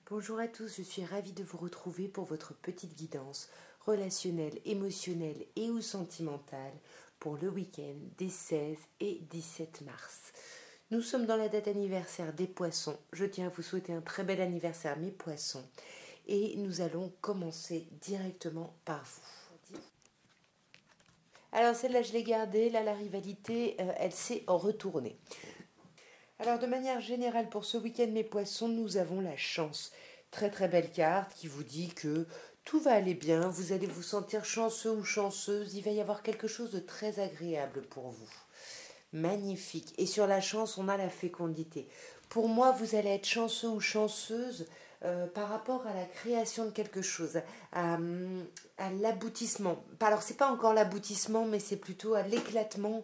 Bonjour à tous, je suis ravie de vous retrouver pour votre petite guidance relationnelle, émotionnelle et ou sentimentale pour le week-end des 16 et 17 mars. Nous sommes dans la date anniversaire des poissons. Je tiens à vous souhaiter un très bel anniversaire mes poissons et nous allons commencer directement par vous. Alors celle-là je l'ai gardée, là la rivalité elle s'est retournée. Alors de manière générale pour ce week-end mes poissons, nous avons la chance. Très très belle carte qui vous dit que tout va aller bien, vous allez vous sentir chanceux ou chanceuse, il va y avoir quelque chose de très agréable pour vous. Magnifique. Et sur la chance, on a la fécondité. Pour moi, vous allez être chanceux ou chanceuse par rapport à la création de quelque chose, à l'aboutissement. Alors, c'est pas encore l'aboutissement, mais c'est plutôt à l'éclatement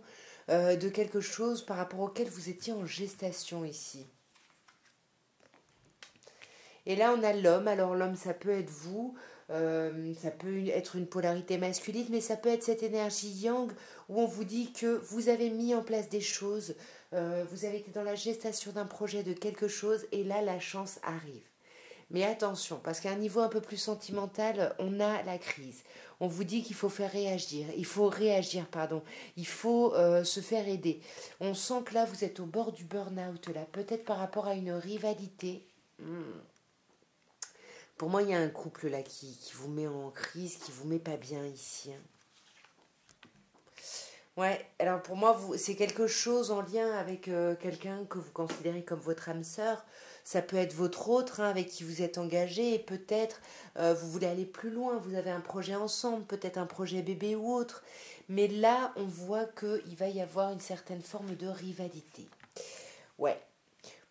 de quelque chose par rapport auquel vous étiez en gestation ici. Et là, on a l'homme. Alors, l'homme, ça peut être vous, ça peut être une polarité masculine, mais ça peut être cette énergie yang où on vous dit que vous avez mis en place des choses, vous avez été dans la gestation d'un projet, de quelque chose, et là, la chance arrive. Mais attention, parce qu'à un niveau un peu plus sentimental, on a la crise. On vous dit qu'il faut faire réagir, il faut se faire aider. On sent que là, vous êtes au bord du burn-out, là, peut-être par rapport à une rivalité. Pour moi, il y a un couple là qui vous met en crise, qui vous met pas bien ici. Ouais, alors pour moi, c'est quelque chose en lien avec quelqu'un que vous considérez comme votre âme sœur. Ça peut être votre autre avec qui vous êtes engagé et peut-être vous voulez aller plus loin, vous avez un projet ensemble, peut-être un projet bébé ou autre. Mais là, on voit qu'il va y avoir une certaine forme de rivalité. Ouais,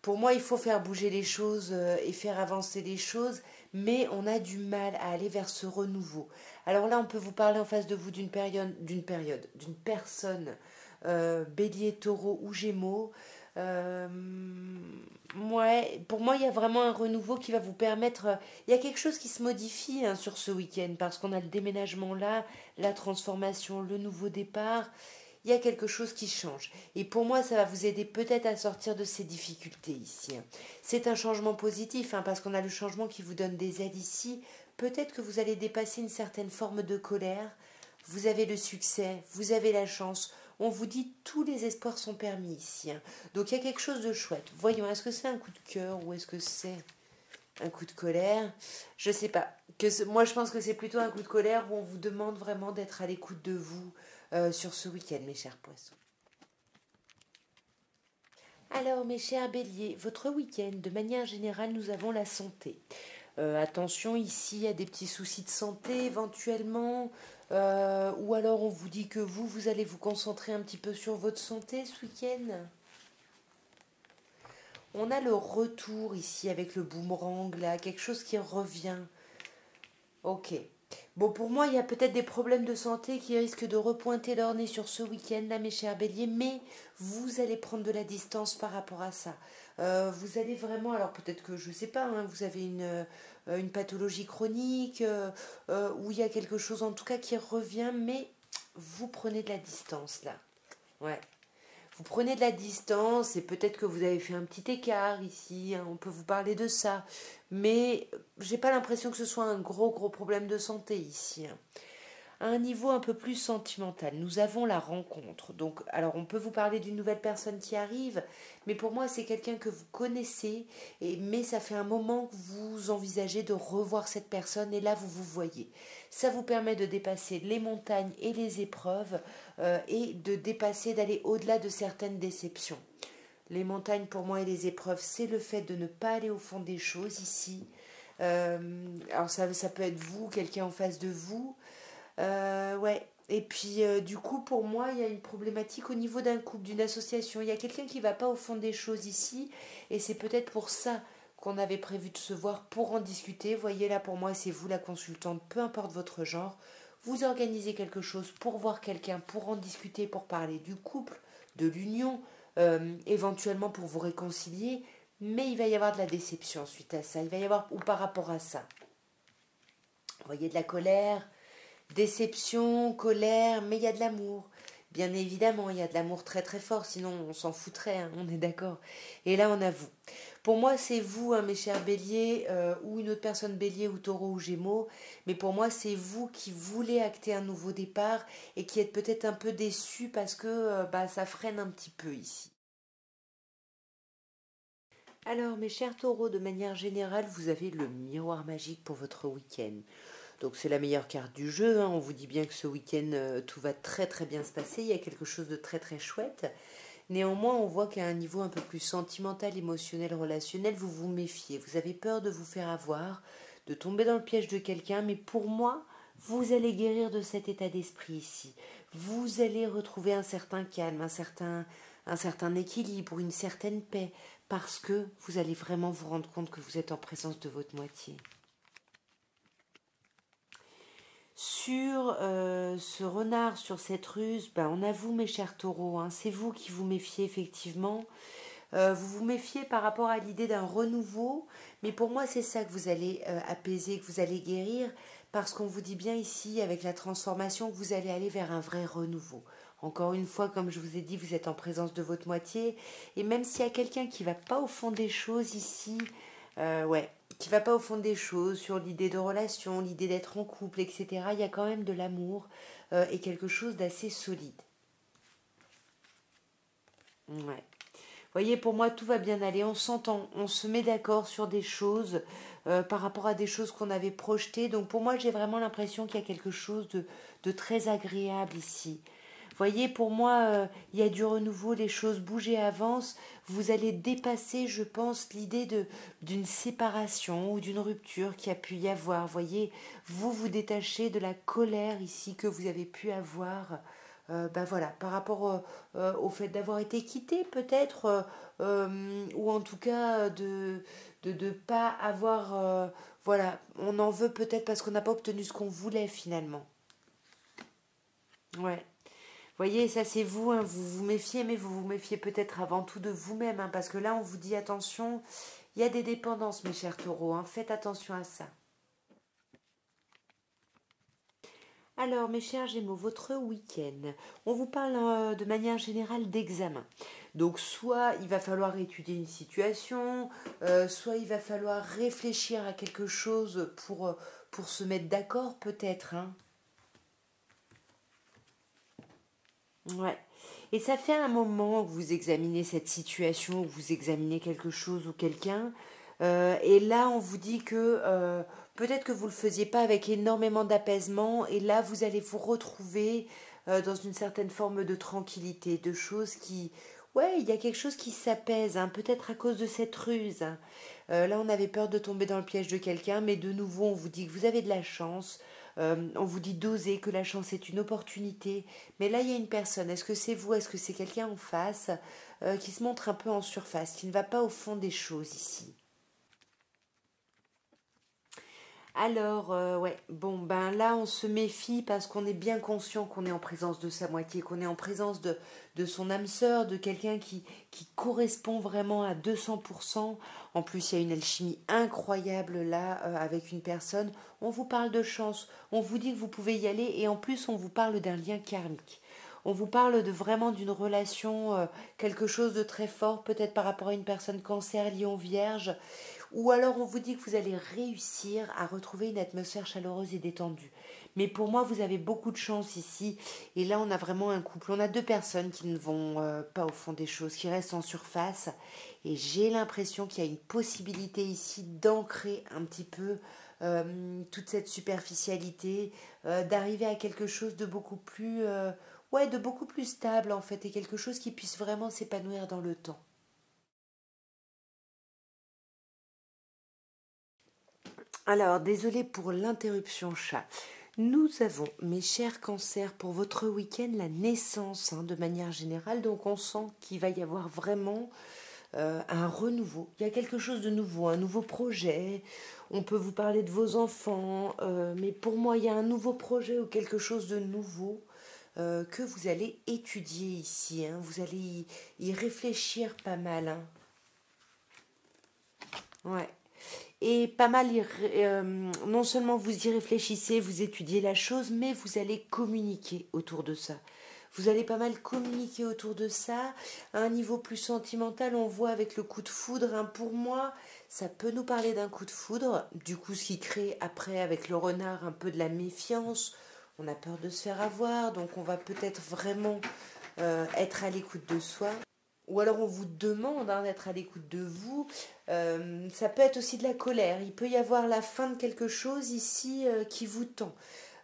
pour moi, il faut faire bouger les choses et faire avancer les choses, mais on a du mal à aller vers ce renouveau. Alors là, on peut vous parler en face de vous d'une personne, bélier, taureau ou gémeaux. Euh, ouais, pour moi, il y a vraiment un renouveau qui va vous permettre. Il y a quelque chose qui se modifie hein, sur ce week-end, parce qu'on a le déménagement là, la transformation, le nouveau départ il y a quelque chose qui change. Et pour moi, ça va vous aider peut-être à sortir de ces difficultés ici. C'est un changement positif, hein, parce qu'on a le changement qui vous donne des aides ici. Peut-être que vous allez dépasser une certaine forme de colère. Vous avez le succès, vous avez la chance. On vous dit tous les espoirs sont permis ici. Hein. Donc il y a quelque chose de chouette. Voyons, est-ce que c'est un coup de cœur ou est-ce que c'est un coup de colère? Je sais pas. Moi, je pense que c'est plutôt un coup de colère où on vous demande vraiment d'être à l'écoute de vous sur ce week-end, mes chers poissons. Alors, mes chers béliers, votre week-end, de manière générale, nous avons la santé. Attention, ici, il y a des petits soucis de santé éventuellement, ou alors on vous dit que vous allez vous concentrer un petit peu sur votre santé ce week-end. On a le retour ici avec le boomerang, là, quelque chose qui revient. Ok. Bon, pour moi, il y a peut-être des problèmes de santé qui risquent de repointer leur nez sur ce week-end, là, mes chers béliers, mais vous allez prendre de la distance par rapport à ça. Vous allez vraiment, alors peut-être que, je ne sais pas, hein, vous avez une pathologie chronique, où il y a quelque chose en tout cas qui revient, mais vous prenez de la distance, là. Ouais. Vous prenez de la distance et peut-être que vous avez fait un petit écart ici, hein, on peut vous parler de ça. Mais j'ai pas l'impression que ce soit un gros problème de santé ici. Hein. À un niveau un peu plus sentimental, nous avons la rencontre. Donc, alors on peut vous parler d'une nouvelle personne qui arrive, mais pour moi c'est quelqu'un que vous connaissez, mais ça fait un moment que vous envisagez de revoir cette personne et là vous vous voyez. Ça vous permet de dépasser les montagnes et les épreuves et de dépasser, d'aller au-delà de certaines déceptions. Les montagnes pour moi et les épreuves, c'est le fait de ne pas aller au fond des choses ici. Alors ça peut être vous, quelqu'un en face de vous. Ouais. Et puis, du coup, pour moi, il y a une problématique au niveau d'un couple, d'une association. Il y a quelqu'un qui ne va pas au fond des choses ici. Et c'est peut-être pour ça qu'on avait prévu de se voir pour en discuter. Voyez là, pour moi, c'est vous la consultante, peu importe votre genre. Vous organisez quelque chose pour voir quelqu'un, pour en discuter, pour parler du couple, de l'union, éventuellement pour vous réconcilier. Mais il va y avoir de la déception suite à ça. Il va y avoir, ou par rapport à ça. Vous voyez, de la colère, déception, colère, mais il y a de l'amour. Bien évidemment, il y a de l'amour très très fort, sinon on s'en foutrait, hein, on est d'accord. Et là, on a vous. Pour moi, c'est vous, hein, mes chers béliers, ou une autre personne bélier ou taureau ou gémeaux, mais pour moi, c'est vous qui voulez acter un nouveau départ et qui êtes peut-être un peu déçus parce que bah, ça freine un petit peu ici. Alors, mes chers taureaux, de manière générale, vous avez le miroir magique pour votre week-end. Donc, c'est la meilleure carte du jeu, hein. On vous dit bien que ce week-end, tout va très très bien se passer. Il y a quelque chose de très très chouette. Néanmoins, on voit qu'à un niveau un peu plus sentimental, émotionnel, relationnel, vous vous méfiez. Vous avez peur de vous faire avoir, de tomber dans le piège de quelqu'un. Mais pour moi, vous allez guérir de cet état d'esprit ici. Vous allez retrouver un certain calme, un certain équilibre, une certaine paix, parce que vous allez vraiment vous rendre compte que vous êtes en présence de votre moitié. Sur ce renard, sur cette ruse, ben, on avoue, mes chers taureaux, hein, c'est vous qui vous méfiez effectivement. Vous vous méfiez par rapport à l'idée d'un renouveau, mais pour moi c'est ça que vous allez apaiser, que vous allez guérir, parce qu'on vous dit bien ici avec la transformation que vous allez aller vers un vrai renouveau. Encore une fois, comme je vous ai dit, vous êtes en présence de votre moitié, et même s'il y a quelqu'un qui va pas au fond des choses ici, ouais, qui va pas au fond des choses sur l'idée de relation, l'idée d'être en couple, etc., il y a quand même de l'amour et quelque chose d'assez solide. Ouais. Voyez, pour moi, tout va bien aller. On s'entend, on se met d'accord sur des choses par rapport à des choses qu'on avait projetées. Donc pour moi, j'ai vraiment l'impression qu'il y a quelque chose de très agréable ici. Voyez, pour moi, il y a du renouveau, les choses bougent et avancent. Vous allez dépasser, je pense, l'idée d'une séparation ou d'une rupture qui a pu y avoir. Voyez, vous vous détachez de la colère ici que vous avez pu avoir. Ben voilà, par rapport au fait d'avoir été quitté peut-être, ou en tout cas de pas avoir, voilà, on en veut peut-être parce qu'on n'a pas obtenu ce qu'on voulait finalement. Ouais. Voyez, ça c'est vous, hein, vous vous méfiez, mais vous vous méfiez peut-être avant tout de vous-même, hein, parce que là on vous dit attention, il y a des dépendances, mes chers taureaux, hein, faites attention à ça. Alors, mes chers Gémeaux, votre week-end, on vous parle de manière générale d'examen. Donc, soit il va falloir étudier une situation, soit il va falloir réfléchir à quelque chose pour se mettre d'accord, peut-être, hein. Ouais. Et ça fait un moment que vous examinez cette situation, que vous examinez quelque chose ou quelqu'un. Et là, on vous dit que peut-être que vous ne le faisiez pas avec énormément d'apaisement. Et là, vous allez vous retrouver dans une certaine forme de tranquillité, de choses qui... Ouais, il y a quelque chose qui s'apaise, hein, peut-être à cause de cette ruse, hein. Là, on avait peur de tomber dans le piège de quelqu'un, mais de nouveau, on vous dit que vous avez de la chance. On vous dit d'oser, que la chance est une opportunité. Mais là, il y a une personne. Est-ce que c'est vous? Est-ce que c'est quelqu'un en face qui se montre un peu en surface, qui ne va pas au fond des choses ici? Alors, ouais, bon, ben là, on se méfie parce qu'on est bien conscient qu'on est en présence de sa moitié, qu'on est en présence de son âme sœur, de quelqu'un qui correspond vraiment à 200%. En plus, il y a une alchimie incroyable là avec une personne. On vous parle de chance, on vous dit que vous pouvez y aller et en plus, on vous parle d'un lien karmique. On vous parle de vraiment d'une relation, quelque chose de très fort, peut-être par rapport à une personne cancer, lion, vierge, ou alors on vous dit que vous allez réussir à retrouver une atmosphère chaleureuse et détendue. Mais pour moi, vous avez beaucoup de chance ici. Et là, on a vraiment un couple. On a deux personnes qui ne vont pas au fond des choses, qui restent en surface. Et j'ai l'impression qu'il y a une possibilité ici d'ancrer un petit peu toute cette superficialité, d'arriver à quelque chose de beaucoup plus, ouais, de beaucoup plus stable en fait, et quelque chose qui puisse vraiment s'épanouir dans le temps. Alors, désolé pour l'interruption, chat. Nous avons, mes chers cancers, pour votre week-end, la naissance, hein, de manière générale. Donc, on sent qu'il va y avoir vraiment un renouveau. Il y a quelque chose de nouveau, un nouveau projet. On peut vous parler de vos enfants, mais pour moi, il y a un nouveau projet ou quelque chose de nouveau que vous allez étudier ici, hein. Vous allez y réfléchir pas mal, hein. Ouais. Et pas mal, non seulement vous y réfléchissez, vous étudiez la chose, mais vous allez communiquer autour de ça. Vous allez pas mal communiquer autour de ça. À un niveau plus sentimental, on voit avec le coup de foudre, hein, pour moi, ça peut nous parler d'un coup de foudre. Du coup, ce qui crée après avec le renard un peu de la méfiance. On a peur de se faire avoir, donc on va peut-être vraiment être à l'écoute de soi. Ou alors on vous demande, hein, d'être à l'écoute de vous. Ça peut être aussi de la colère. Il peut y avoir la fin de quelque chose ici qui vous tend.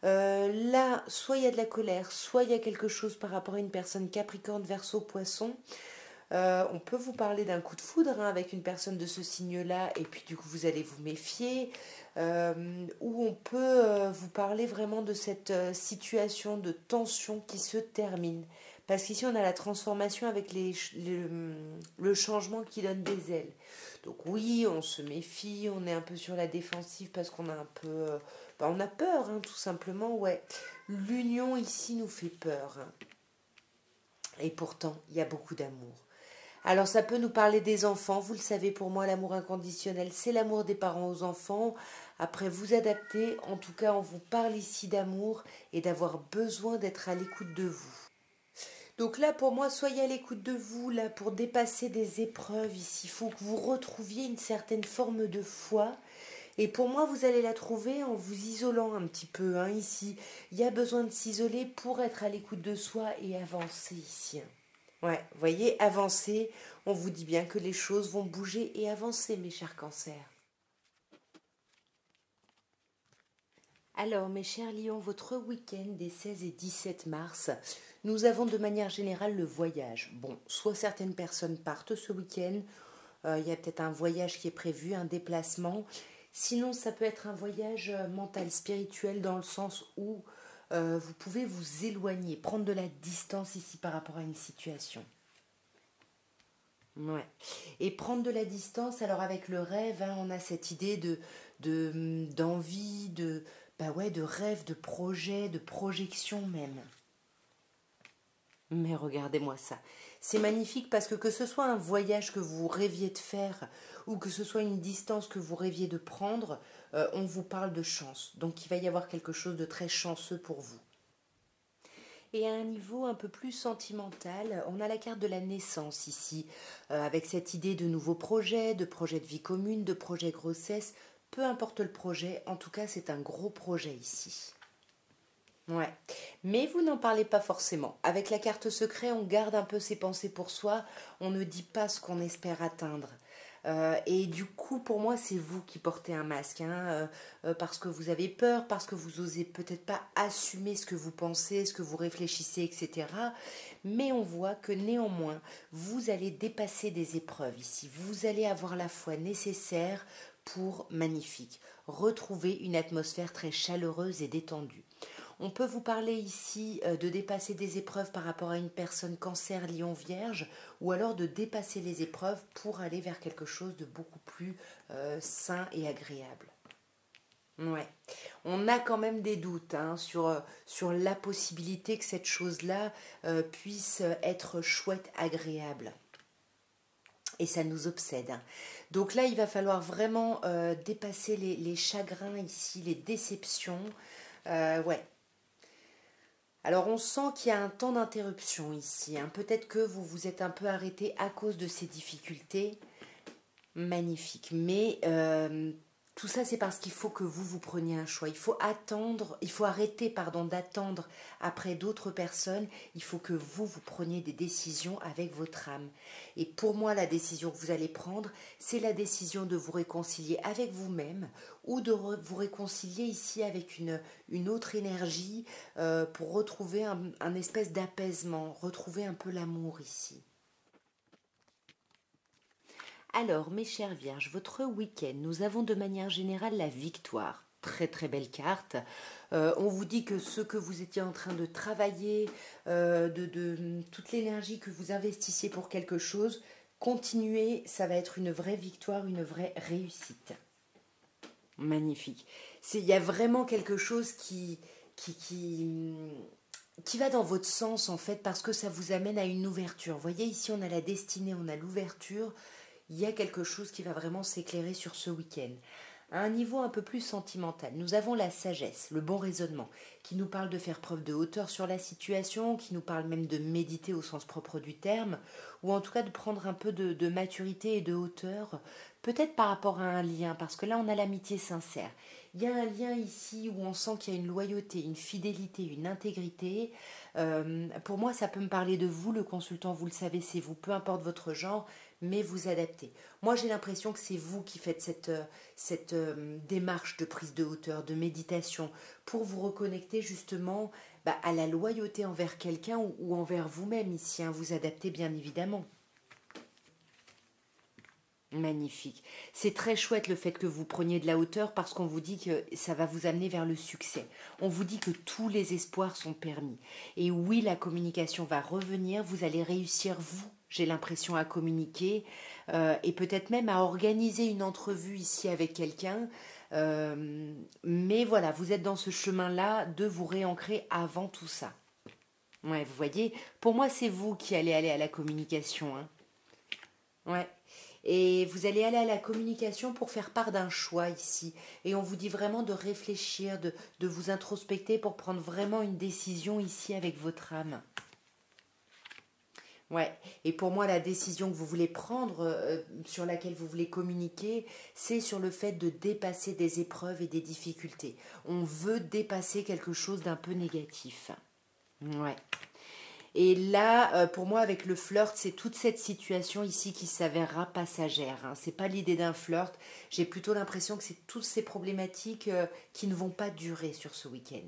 Là, soit il y a de la colère, soit il y a quelque chose par rapport à une personne Capricorne, Verseau, Poisson. On peut vous parler d'un coup de foudre, hein, avec une personne de ce signe-là, et puis du coup vous allez vous méfier. Ou on peut vous parler vraiment de cette situation de tension qui se termine. Parce qu'ici on a la transformation avec le changement qui donne des ailes. Donc oui, on se méfie, on est un peu sur la défensive parce qu'on a un peu... on a peur, hein, tout simplement, ouais. L'union ici nous fait peur, hein. Et pourtant, il y a beaucoup d'amour. Alors ça peut nous parler des enfants, vous le savez, pour moi l'amour inconditionnel c'est l'amour des parents aux enfants. Après vous adaptez, en tout cas on vous parle ici d'amour et d'avoir besoin d'être à l'écoute de vous. Donc là pour moi soyez à l'écoute de vous, là pour dépasser des épreuves ici, il faut que vous retrouviez une certaine forme de foi. Et pour moi, vous allez la trouver en vous isolant un petit peu, hein, ici. Il y a besoin de s'isoler pour être à l'écoute de soi et avancer ici. Ouais, vous voyez, avancer, on vous dit bien que les choses vont bouger et avancer, mes chers cancers. Alors, mes chers lions, votre week-end des 16 et 17 mars, nous avons de manière générale le voyage. Bon, soit certaines personnes partent ce week-end, il y a peut-être un voyage qui est prévu, un déplacement. Sinon, ça peut être un voyage mental, spirituel, dans le sens où vous pouvez vous éloigner, prendre de la distance ici par rapport à une situation. Ouais. Et prendre de la distance, alors avec le rêve, hein, on a cette idée d'envie, bah ouais, de rêve, de projet, de projection même. Mais regardez-moi ça. C'est magnifique parce que ce soit un voyage que vous rêviez de faire ou que ce soit une distance que vous rêviez de prendre, on vous parle de chance. Donc il va y avoir quelque chose de très chanceux pour vous. Et à un niveau un peu plus sentimental, on a la carte de la naissance ici, avec cette idée de nouveaux projets, de projets de vie commune, de projets grossesse. Peu importe le projet, en tout cas c'est un gros projet ici. Ouais, mais vous n'en parlez pas forcément. Avec la carte secret, on garde un peu ses pensées pour soi, on ne dit pas ce qu'on espère atteindre. Et du coup, pour moi, c'est vous qui portez un masque, hein, parce que vous avez peur, parce que vous osez peut-être pas assumer ce que vous pensez, ce que vous réfléchissez, etc. Mais on voit que néanmoins, vous allez dépasser des épreuves ici. Vous allez avoir la foi nécessaire pour, magnifique, retrouver une atmosphère très chaleureuse et détendue. On peut vous parler ici de dépasser des épreuves par rapport à une personne cancer, lion, vierge, ou alors de dépasser les épreuves pour aller vers quelque chose de beaucoup plus sain et agréable. Ouais. On a quand même des doutes, hein, sur la possibilité que cette chose-là puisse être chouette, agréable. Et ça nous obsède, hein. Donc là, il va falloir vraiment dépasser les chagrins ici, les déceptions. Ouais, alors on sent qu'il y a un temps d'interruption ici, hein. Peut-être que vous vous êtes un peu arrêté à cause de ces difficultés. Magnifique. Mais tout ça, c'est parce qu'il faut que vous preniez un choix. Il faut attendre, il faut arrêter, pardon, d'attendre après d'autres personnes. Il faut que vous preniez des décisions avec votre âme. Et pour moi, la décision que vous allez prendre, c'est la décision de vous réconcilier avec vous-même ou de vous réconcilier ici avec une autre énergie pour retrouver un espèce d'apaisement, retrouver un peu l'amour ici. Alors, mes chères vierges, votre week-end, nous avons de manière générale la victoire. Très très belle carte. On vous dit que ce que vous étiez en train de travailler, de toute l'énergie que vous investissiez pour quelque chose, continuez, ça va être une vraie victoire, une vraie réussite. Magnifique. Il y a vraiment quelque chose qui, qui, qui va dans votre sens en fait parce que ça vous amène à une ouverture. Vous voyez ici on a la destinée, on a l'ouverture. Il y a quelque chose qui va vraiment s'éclairer sur ce week-end. À un niveau un peu plus sentimental, nous avons la sagesse, le bon raisonnement, qui nous parle de faire preuve de hauteur sur la situation, qui nous parle même de méditer au sens propre du terme, ou en tout cas de prendre un peu de maturité et de hauteur, peut-être par rapport à un lien, parce que là on a l'amitié sincère. Il y a un lien ici où on sent qu'il y a une loyauté, une fidélité, une intégrité. Pour moi, ça peut me parler de vous, le consultant, vous le savez, c'est vous, peu importe votre genre, mais vous adaptez. Moi, j'ai l'impression que c'est vous qui faites cette démarche de prise de hauteur, de méditation, pour vous reconnecter justement à la loyauté envers quelqu'un ou envers vous-même ici, hein, vous adaptez bien évidemment. Magnifique. C'est très chouette le fait que vous preniez de la hauteur parce qu'on vous dit que ça va vous amener vers le succès. On vous dit que tous les espoirs sont permis. Et oui, la communication va revenir, vous allez réussir, vous, j'ai l'impression, à communiquer et peut-être même à organiser une entrevue ici avec quelqu'un. Mais voilà, vous êtes dans ce chemin-là de vous réancrer avant tout ça. Ouais, vous voyez, pour moi, c'est vous qui allez aller à la communication, hein. Ouais. Et vous allez aller à la communication pour faire part d'un choix ici. Et on vous dit vraiment de réfléchir, de vous introspecter pour prendre vraiment une décision ici avec votre âme. Ouais. Et pour moi, la décision que vous voulez prendre, sur laquelle vous voulez communiquer, c'est sur le fait de dépasser des épreuves et des difficultés. On veut dépasser quelque chose d'un peu négatif. Ouais. Et là, pour moi, avec le flirt, c'est toute cette situation ici qui s'avérera passagère, hein. C'est pas l'idée d'un flirt. J'ai plutôt l'impression que c'est toutes ces problématiques qui ne vont pas durer sur ce week-end.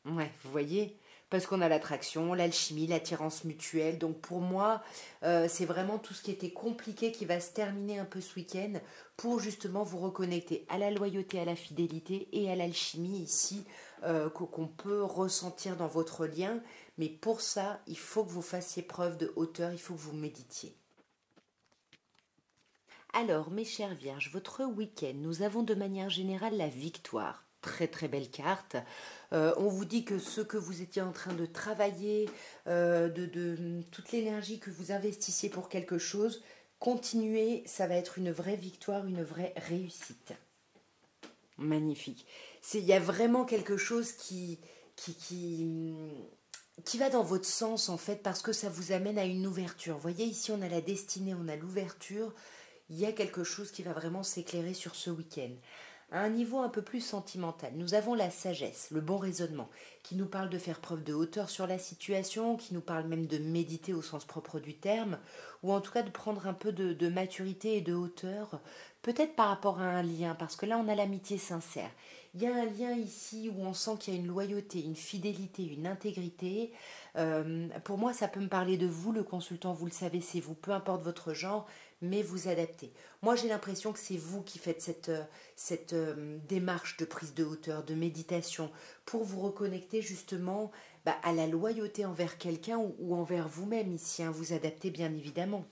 Ouais, vous voyez? Parce qu'on a l'attraction, l'alchimie, l'attirance mutuelle. Donc pour moi, c'est vraiment tout ce qui était compliqué qui va se terminer un peu ce week-end pour justement vous reconnecter à la loyauté, à la fidélité et à l'alchimie ici qu'on peut ressentir dans votre lien. Mais pour ça, il faut que vous fassiez preuve de hauteur, il faut que vous méditiez. Alors, mes chères vierges, votre week-end, nous avons de manière générale la victoire. Très très belle carte. On vous dit que ce que vous étiez en train de travailler, toute l'énergie que vous investissiez pour quelque chose, continuez, ça va être une vraie victoire, une vraie réussite. Magnifique. Il y a vraiment quelque chose qui, qui, qui va dans votre sens en fait parce que ça vous amène à une ouverture. Vous voyez, ici on a la destinée, on a l'ouverture. Il y a quelque chose qui va vraiment s'éclairer sur ce week-end. À un niveau un peu plus sentimental, nous avons la sagesse, le bon raisonnement, qui nous parle de faire preuve de hauteur sur la situation, qui nous parle même de méditer au sens propre du terme, ou en tout cas de prendre un peu de maturité et de hauteur, peut-être par rapport à un lien, parce que là on a l'amitié sincère. Il y a un lien ici où on sent qu'il y a une loyauté, une fidélité, une intégrité. Pour moi, ça peut me parler de vous, le consultant, vous le savez, c'est vous, peu importe votre genre, mais vous adaptez. Moi, j'ai l'impression que c'est vous qui faites cette démarche de prise de hauteur, de méditation, pour vous reconnecter justement à la loyauté envers quelqu'un ou envers vous-même ici, hein, vous adaptez bien évidemment.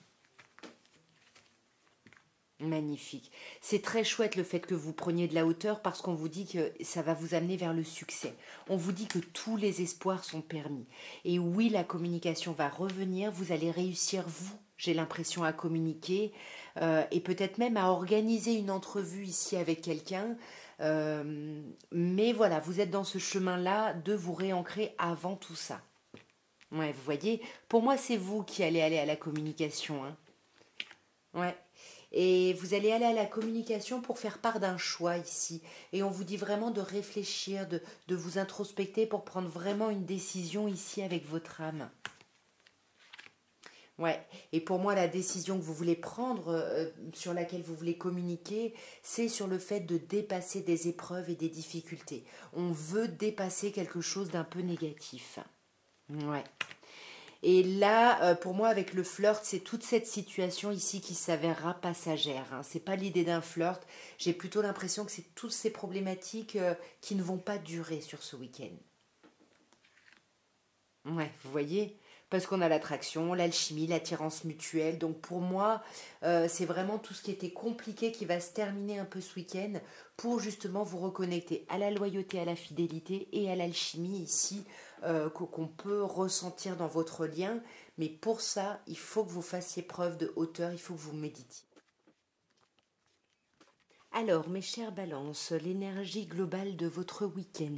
Magnifique. C'est très chouette le fait que vous preniez de la hauteur parce qu'on vous dit que ça va vous amener vers le succès. On vous dit que tous les espoirs sont permis. Et oui, la communication va revenir, vous allez réussir, vous, j'ai l'impression, à communiquer et peut-être même à organiser une entrevue ici avec quelqu'un. Mais voilà, vous êtes dans ce chemin-là de vous réancrer avant tout ça. Ouais, vous voyez, pour moi, c'est vous qui allez aller à la communication, hein. Ouais. Et vous allez aller à la communication pour faire part d'un choix ici. Et on vous dit vraiment de réfléchir, de vous introspecter pour prendre vraiment une décision ici avec votre âme. Ouais. Et pour moi, la décision que vous voulez prendre, sur laquelle vous voulez communiquer, c'est sur le fait de dépasser des épreuves et des difficultés. On veut dépasser quelque chose d'un peu négatif. Ouais. Et là, pour moi, avec le flirt, c'est toute cette situation ici qui s'avérera passagère, hein. C'est pas l'idée d'un flirt. J'ai plutôt l'impression que c'est toutes ces problématiques qui ne vont pas durer sur ce week-end. Ouais, vous voyez? Parce qu'on a l'attraction, l'alchimie, l'attirance mutuelle. Donc pour moi, c'est vraiment tout ce qui était compliqué qui va se terminer un peu ce week-end pour justement vous reconnecter à la loyauté, à la fidélité et à l'alchimie ici qu'on peut ressentir dans votre lien. Mais pour ça, il faut que vous fassiez preuve de hauteur, il faut que vous méditiez. Alors, mes chères balances, l'énergie globale de votre week-end.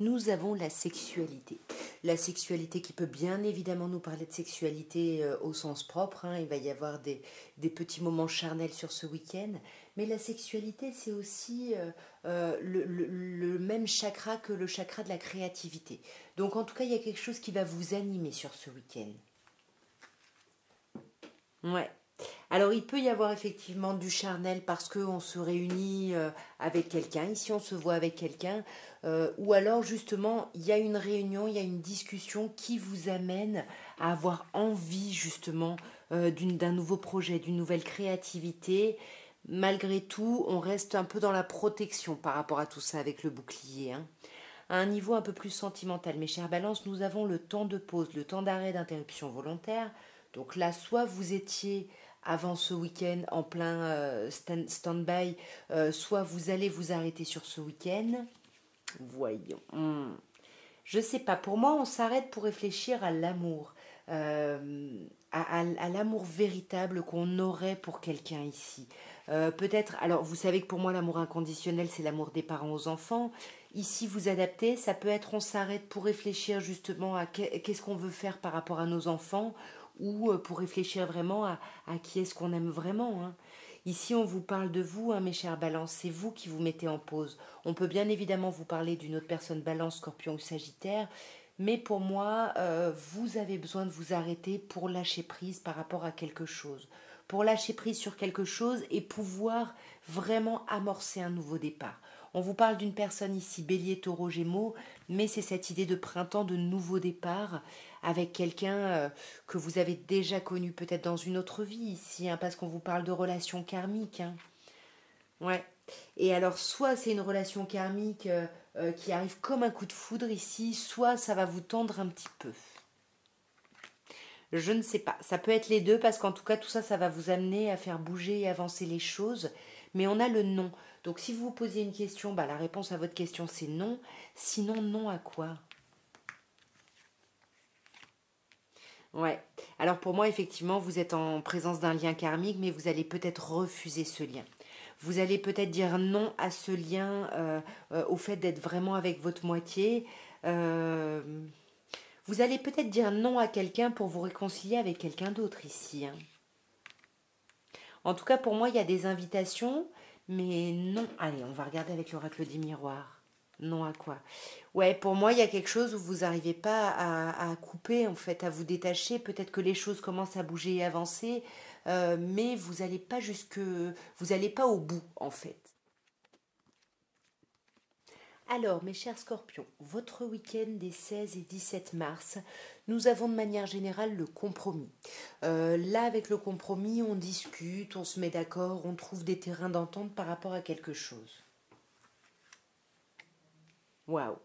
Nous avons la sexualité. La sexualité qui peut bien évidemment nous parler de sexualité au sens propre. Hein. Il va y avoir des petits moments charnels sur ce week-end. Mais la sexualité, c'est aussi le même chakra que le chakra de la créativité. Donc en tout cas, il y a quelque chose qui va vous animer sur ce week-end. Ouais. Alors il peut y avoir effectivement du charnel parce qu'on se réunit avec quelqu'un, ici on se voit avec quelqu'un, ou alors justement il y a une réunion, il y a une discussion qui vous amène à avoir envie justement d'un nouveau projet, d'une nouvelle créativité. Malgré tout, on reste un peu dans la protection par rapport à tout ça avec le bouclier. Hein. À un niveau un peu plus sentimental, mes chères balances, nous avons le temps de pause, le temps d'arrêt d'interruption volontaire. Donc là, soit vous étiez avant ce week-end en plein stand-by, soit vous allez vous arrêter sur ce week-end. Voyons. Je sais pas, pour moi, on s'arrête pour réfléchir à l'amour, à l'amour véritable qu'on aurait pour quelqu'un ici. Peut-être, alors vous savez que pour moi, l'amour inconditionnel, c'est l'amour des parents aux enfants. Ici, vous adaptez, ça peut être on s'arrête pour réfléchir justement à qu'est-ce qu'on veut faire par rapport à nos enfants ou pour réfléchir vraiment à qui est-ce qu'on aime vraiment. Hein. Ici, on vous parle de vous, hein, mes chers balances, c'est vous qui vous mettez en pause. On peut bien évidemment vous parler d'une autre personne balance, scorpion ou sagittaire, mais pour moi, vous avez besoin de vous arrêter pour lâcher prise par rapport à quelque chose. Pour lâcher prise sur quelque chose et pouvoir vraiment amorcer un nouveau départ. On vous parle d'une personne ici, bélier, taureau, gémeaux, mais c'est cette idée de printemps, de nouveau départ avec quelqu'un que vous avez déjà connu peut-être dans une autre vie ici, hein, parce qu'on vous parle de relations karmiques. Hein. Ouais. Et alors, soit c'est une relation karmique qui arrive comme un coup de foudre ici, soit ça va vous tendre un petit peu. Je ne sais pas. Ça peut être les deux parce qu'en tout cas, tout ça, ça va vous amener à faire bouger et avancer les choses. Mais on a le non. Donc, si vous vous posez une question, bah, la réponse à votre question, c'est non. Sinon, non à quoi? Ouais. Alors, pour moi, effectivement, vous êtes en présence d'un lien karmique, mais vous allez peut-être refuser ce lien. Vous allez peut-être dire non à ce lien, au fait d'être vraiment avec votre moitié. Euh, Vous allez peut-être dire non à quelqu'un pour vous réconcilier avec quelqu'un d'autre ici. Hein. En tout cas, pour moi, il y a des invitations, mais non. Allez, on va regarder avec l'oracle des miroirs. Non à quoi? Ouais, pour moi, il y a quelque chose où vous n'arrivez pas à couper, en fait, à vous détacher. Peut-être que les choses commencent à bouger et avancer, mais vous n'allez pas vous n'allez pas au bout, en fait. Alors, mes chers scorpions, votre week-end des 16 et 17 mars, nous avons de manière générale le compromis. Là, avec le compromis, on discute, on se met d'accord, on trouve des terrains d'entente par rapport à quelque chose. Waouh!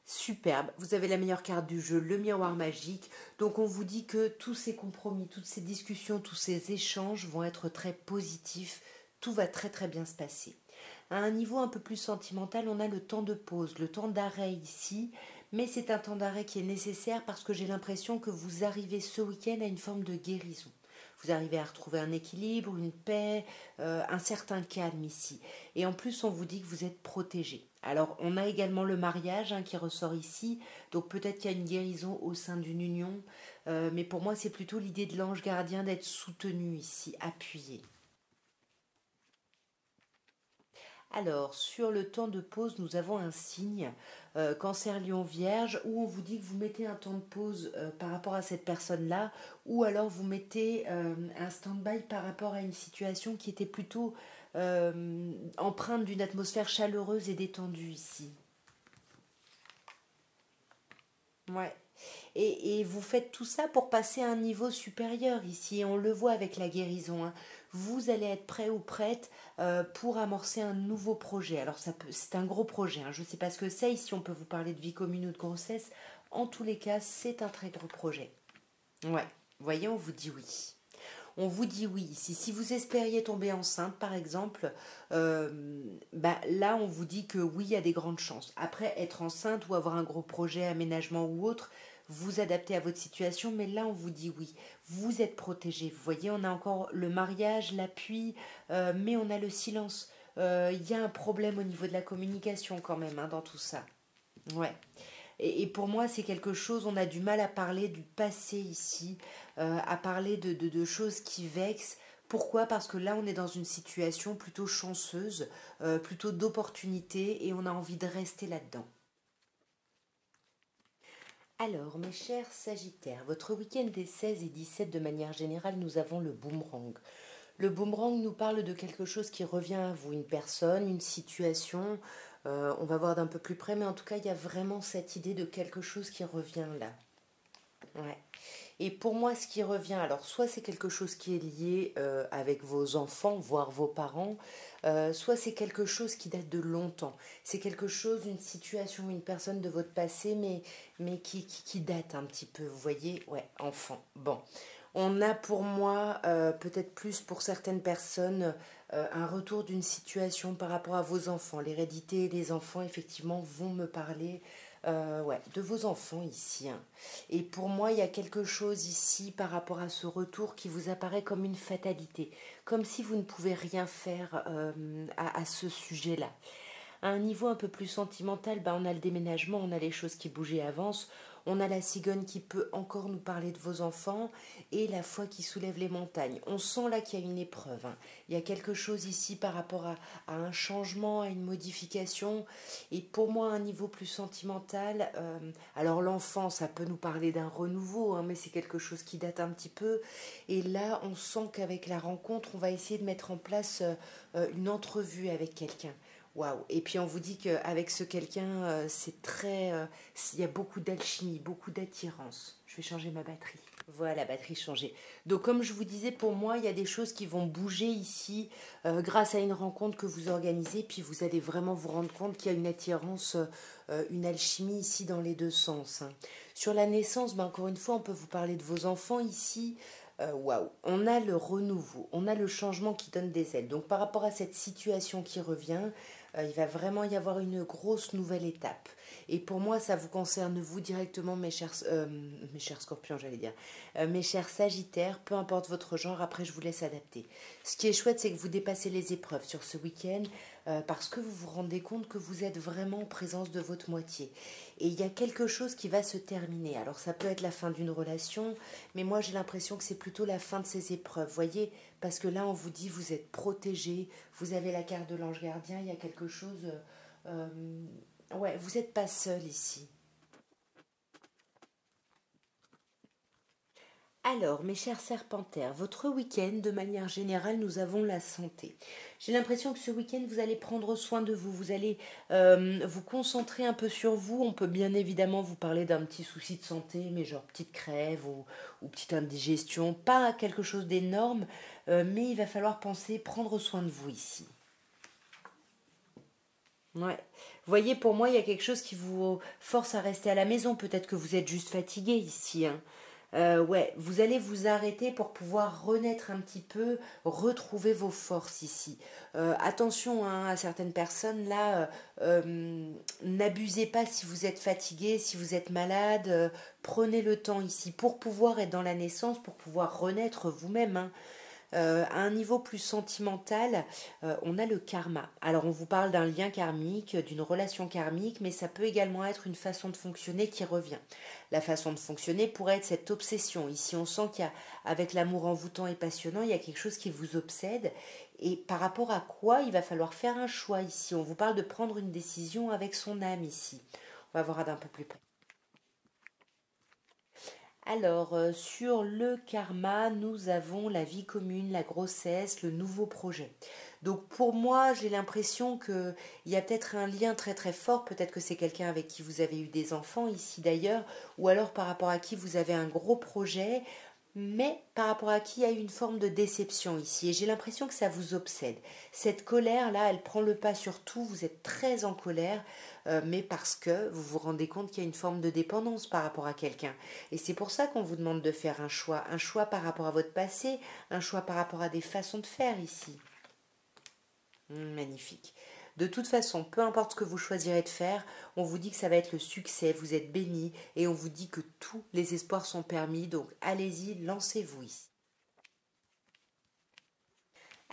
Superbe, vous avez la meilleure carte du jeu, le miroir magique. Donc on vous dit que tous ces compromis, toutes ces discussions, tous ces échanges vont être très positifs. Tout va très très bien se passer. À un niveau un peu plus sentimental, on a le temps de pause, le temps d'arrêt ici, mais c'est un temps d'arrêt qui est nécessaire parce que j'ai l'impression que vous arrivez ce week-end à une forme de guérison. Vous arrivez à retrouver un équilibre, une paix, un certain calme ici. Et en plus, on vous dit que vous êtes protégé. Alors, on a également le mariage hein, qui ressort ici. Donc, peut-être qu'il y a une guérison au sein d'une union. Mais pour moi, c'est plutôt l'idée de l'ange gardien d'être soutenu ici, appuyé. Alors, sur le temps de pause, nous avons un signe, Cancer Lion Vierge, où on vous dit que vous mettez un temps de pause par rapport à cette personne-là, ou alors vous mettez un stand-by par rapport à une situation qui était plutôt empreinte d'une atmosphère chaleureuse et détendue ici. Ouais. Et vous faites tout ça pour passer à un niveau supérieur ici. Et on le voit avec la guérison. Hein. Vous allez être prêt ou prête pour amorcer un nouveau projet. Alors c'est un gros projet. Hein. Je ne sais pas ce que c'est. Ici, on peut vous parler de vie commune ou de grossesse. En tous les cas, c'est un très gros projet. Ouais. Voyez, on vous dit oui. On vous dit oui. Si vous espériez tomber enceinte, par exemple, bah, là, on vous dit que oui, il y a des grandes chances. Après, être enceinte ou avoir un gros projet, aménagement ou autre, vous adaptez à votre situation, mais là, on vous dit oui. Vous êtes protégé. Vous voyez, on a encore le mariage, l'appui, mais on a le silence. il y a un problème au niveau de la communication quand même hein, dans tout ça. Ouais. Et pour moi, c'est quelque chose, on a du mal à parler du passé ici, à parler de choses qui vexent. Pourquoi? Parce que là, on est dans une situation plutôt chanceuse, plutôt d'opportunité, et on a envie de rester là-dedans. Alors, mes chers Sagittaires, votre week-end des 16 et 17, de manière générale, nous avons le boomerang. Le boomerang nous parle de quelque chose qui revient à vous, une personne, une situation. On va voir d'un peu plus près, mais en tout cas, il y a vraiment cette idée de quelque chose qui revient là. Ouais. Et pour moi, ce qui revient, alors soit c'est quelque chose qui est lié avec vos enfants, voire vos parents, soit c'est quelque chose qui date de longtemps. C'est quelque chose, une situation, une personne de votre passé, mais qui date un petit peu, vous voyez, ouais, enfant. Bon, on a pour moi, peut-être plus pour certaines personnes, un retour d'une situation par rapport à vos enfants. L'hérédité et les enfants, effectivement, vont me parler ouais, de vos enfants ici, hein. Et pour moi, il y a quelque chose ici par rapport à ce retour qui vous apparaît comme une fatalité, comme si vous ne pouvez rien faire à ce sujet-là. À un niveau un peu plus sentimental, bah, on a le déménagement, on a les choses qui bougent et avancent, on a la cigogne qui peut encore nous parler de vos enfants et la foi qui soulève les montagnes. On sent là qu'il y a une épreuve, hein. Il y a quelque chose ici par rapport à un changement, à une modification. Et pour moi, à un niveau plus sentimental, alors l'enfant, ça peut nous parler d'un renouveau, hein, mais c'est quelque chose qui date un petit peu. Et là, on sent qu'avec la rencontre, on va essayer de mettre en place une entrevue avec quelqu'un. Waouh! Et puis on vous dit qu'avec ce quelqu'un, c'est très, il y a beaucoup d'alchimie, beaucoup d'attirance. Je vais changer ma batterie. Voilà, batterie changée. Donc comme je vous disais, pour moi, il y a des choses qui vont bouger ici grâce à une rencontre que vous organisez, puis vous allez vraiment vous rendre compte qu'il y a une attirance, une alchimie ici dans les deux sens, hein. Sur la naissance, ben, encore une fois, on peut vous parler de vos enfants ici. Waouh, on a le renouveau, on a le changement qui donne des ailes. Donc par rapport à cette situation qui revient, il va vraiment y avoir une grosse nouvelle étape. Et pour moi, ça vous concerne vous directement, mes chers scorpions, j'allais dire, mes chers sagittaires, peu importe votre genre, après je vous laisse adapter. Ce qui est chouette, c'est que vous dépassez les épreuves sur ce week-end parce que vous vous rendez compte que vous êtes vraiment en présence de votre moitié. Et il y a quelque chose qui va se terminer. Alors ça peut être la fin d'une relation, mais moi j'ai l'impression que c'est plutôt la fin de ces épreuves. Voyez, parce que là on vous dit vous êtes protégé, vous avez la carte de l'ange gardien, il y a quelque chose. Ouais, vous n'êtes pas seul ici. Alors, mes chers serpentaires, votre week-end, de manière générale, nous avons la santé. J'ai l'impression que ce week-end, vous allez prendre soin de vous, vous allez vous concentrer un peu sur vous. On peut bien évidemment vous parler d'un petit souci de santé, mais genre petite crève ou petite indigestion, pas quelque chose d'énorme, mais il va falloir penser prendre soin de vous ici. Ouais. Vous voyez, pour moi, il y a quelque chose qui vous force à rester à la maison. Peut-être que vous êtes juste fatigué ici, hein. Ouais, vous allez vous arrêter pour pouvoir renaître un petit peu, retrouver vos forces ici. Attention hein, à certaines personnes là, n'abusez pas si vous êtes fatigué, si vous êtes malade. Prenez le temps ici pour pouvoir être dans la naissance, pour pouvoir renaître vous-même, hein. À un niveau plus sentimental, on a le karma. Alors on vous parle d'un lien karmique, d'une relation karmique, mais ça peut également être une façon de fonctionner qui revient. La façon de fonctionner pourrait être cette obsession. Ici on sent qu'il y a, avec l'amour envoûtant et passionnant, il y a quelque chose qui vous obsède. Et par rapport à quoi il va falloir faire un choix ici. On vous parle de prendre une décision avec son âme ici. On va voir d'un peu plus près. Alors, sur le karma, nous avons la vie commune, la grossesse, le nouveau projet. Donc pour moi, j'ai l'impression qu'il y a peut-être un lien très très fort, peut-être que c'est quelqu'un avec qui vous avez eu des enfants ici d'ailleurs, ou alors par rapport à qui vous avez un gros projet, mais par rapport à qui il y a une forme de déception ici. Et j'ai l'impression que ça vous obsède. Cette colère-là, elle prend le pas sur tout, vous êtes très en colère, mais parce que vous vous rendez compte qu'il y a une forme de dépendance par rapport à quelqu'un. Et c'est pour ça qu'on vous demande de faire un choix par rapport à votre passé, un choix par rapport à des façons de faire ici. Magnifique. De toute façon, peu importe ce que vous choisirez de faire, on vous dit que ça va être le succès, vous êtes béni et on vous dit que tous les espoirs sont permis, donc allez-y, lancez-vous ici.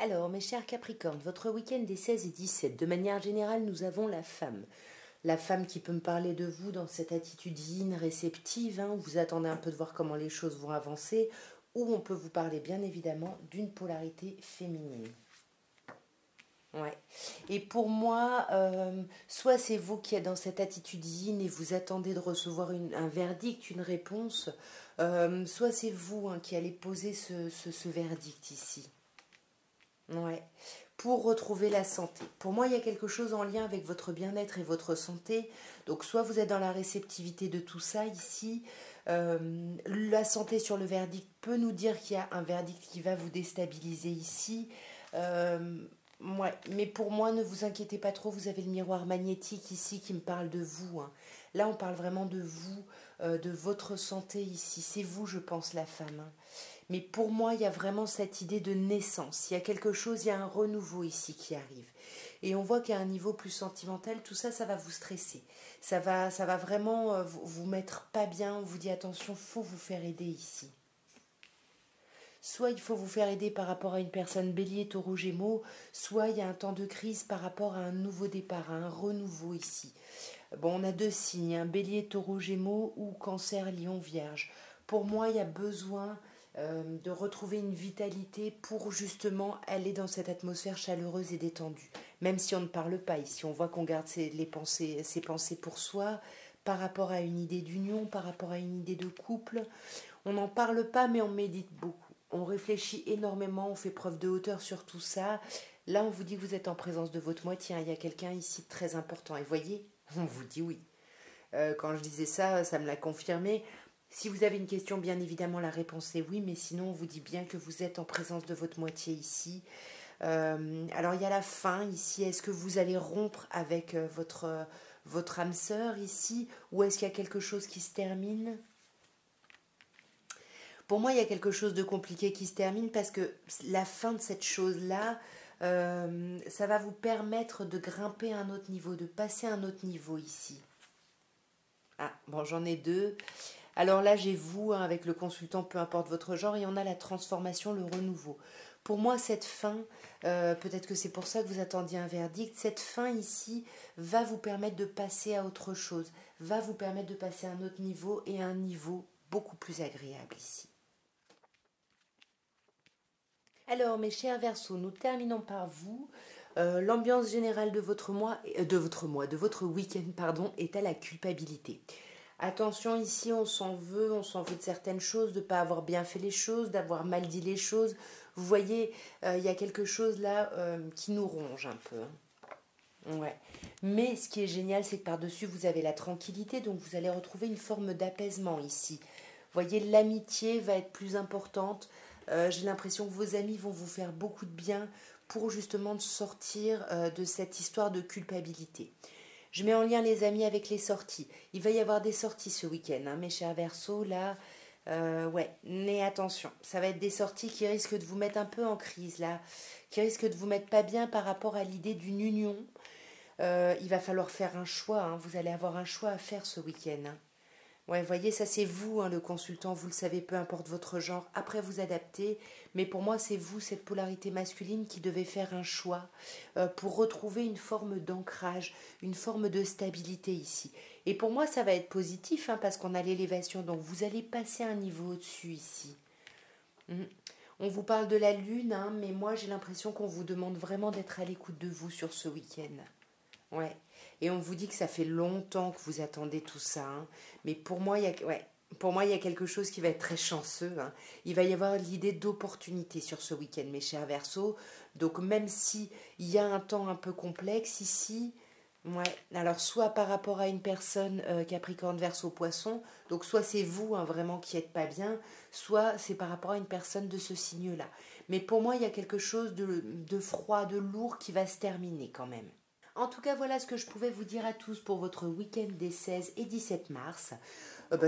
Alors, mes chers Capricornes, votre week-end des 16 et 17, de manière générale, nous avons la femme. La femme qui peut me parler de vous dans cette attitude yin, réceptive, où vous attendez un peu de voir comment les choses vont avancer, ou on peut vous parler bien évidemment d'une polarité féminine. Ouais. Et pour moi, soit c'est vous qui êtes dans cette attitude yin et vous attendez de recevoir un verdict, une réponse, soit c'est vous qui allez poser ce verdict ici. Ouais. Pour retrouver la santé. Pour moi, il y a quelque chose en lien avec votre bien-être et votre santé. Donc, soit vous êtes dans la réceptivité de tout ça ici. La santé sur le verdict peut nous dire qu'il y a un verdict qui va vous déstabiliser ici. Ouais. Mais pour moi, ne vous inquiétez pas trop. Vous avez le miroir magnétique ici qui me parle de vous. Là, on parle vraiment de vous, de votre santé ici. C'est vous, je pense, la femme. Mais pour moi, il y a vraiment cette idée de naissance. Il y a quelque chose, il y a un renouveau ici qui arrive. Et on voit qu'à un niveau plus sentimental, tout ça, ça va vous stresser. Ça va vraiment vous mettre pas bien. On vous dit attention, faut vous faire aider ici. Soit il faut vous faire aider par rapport à une personne bélier, taureau, gémeaux, soit il y a un temps de crise par rapport à un nouveau départ, à un renouveau ici. Bon, on a deux signes, bélier, taureau, gémeaux ou cancer, lion, vierge. Pour moi, il y a besoin de retrouver une vitalité pour justement aller dans cette atmosphère chaleureuse et détendue. Même si on ne parle pas ici, on voit qu'on garde ses pensées pour soi par rapport à une idée d'union, par rapport à une idée de couple. On n'en parle pas, mais on médite beaucoup. On réfléchit énormément, on fait preuve de hauteur sur tout ça. Là, on vous dit que vous êtes en présence de votre moitié. Il y a quelqu'un ici de très important. Et voyez, on vous dit oui. Quand je disais ça, ça me l'a confirmé. Si vous avez une question, bien évidemment, la réponse est oui, mais sinon, on vous dit bien que vous êtes en présence de votre moitié ici. Alors, il y a la fin ici. Est-ce que vous allez rompre avec votre âme sœur ici, ou est-ce qu'il y a quelque chose qui se termine? Pour moi, il y a quelque chose de compliqué qui se termine parce que la fin de cette chose-là, ça va vous permettre de grimper à un autre niveau, de passer à un autre niveau ici. Ah, bon, j'en ai deux. Alors là, j'ai vous, avec le consultant, peu importe votre genre, et on a la transformation, le renouveau. Pour moi, cette fin, peut-être que c'est pour ça que vous attendiez un verdict, cette fin ici va vous permettre de passer à autre chose, va vous permettre de passer à un autre niveau et à un niveau beaucoup plus agréable ici. Alors, mes chers Verseaux, nous terminons par vous. L'ambiance générale de votre week-end, pardon, est à la culpabilité. Attention ici, on s'en veut de certaines choses, de ne pas avoir bien fait les choses, d'avoir mal dit les choses. Vous voyez, il y a quelque chose là qui nous ronge un peu. Ouais. Mais ce qui est génial, c'est que par-dessus, vous avez la tranquillité, donc vous allez retrouver une forme d'apaisement ici. Vous voyez, l'amitié va être plus importante. J'ai l'impression que vos amis vont vous faire beaucoup de bien pour justement sortir de cette histoire de culpabilité. Je mets en lien les amis avec les sorties. Il va y avoir des sorties ce week-end, mes chers Verseaux, là. Ouais, mais attention, ça va être des sorties qui risquent de vous mettre un peu en crise, là, qui risquent de vous mettre pas bien par rapport à l'idée d'une union. Il va falloir faire un choix, vous allez avoir un choix à faire ce week-end. Ouais, voyez, ça c'est vous, le consultant, vous le savez, peu importe votre genre, après vous adaptez, mais pour moi c'est vous, cette polarité masculine, qui devez faire un choix pour retrouver une forme d'ancrage, une forme de stabilité ici. Et pour moi ça va être positif, parce qu'on a l'élévation, donc vous allez passer un niveau au-dessus ici. Mhm. On vous parle de la lune, mais moi j'ai l'impression qu'on vous demande vraiment d'être à l'écoute de vous sur ce week-end. Ouais. Et on vous dit que ça fait longtemps que vous attendez tout ça. Mais pour moi, il y a quelque chose qui va être très chanceux. Il va y avoir l'idée d'opportunité sur ce week-end, mes chers Verseaux. Donc même si il y a un temps un peu complexe ici, ouais. Alors soit par rapport à une personne Capricorne, Verseau, Poisson, donc soit c'est vous vraiment qui êtes pas bien, soit c'est par rapport à une personne de ce signe-là. Mais pour moi, il y a quelque chose de froid, de lourd qui va se terminer quand même. En tout cas, voilà ce que je pouvais vous dire à tous pour votre week-end des 16 et 17 mars.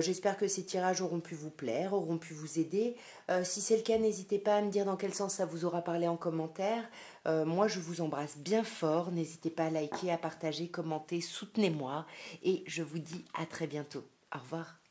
J'espère que ces tirages auront pu vous plaire, auront pu vous aider. Si c'est le cas, n'hésitez pas à me dire dans quel sens ça vous aura parlé en commentaire. Moi, je vous embrasse bien fort. N'hésitez pas à liker, à partager, commenter, soutenez-moi. Et je vous dis à très bientôt. Au revoir.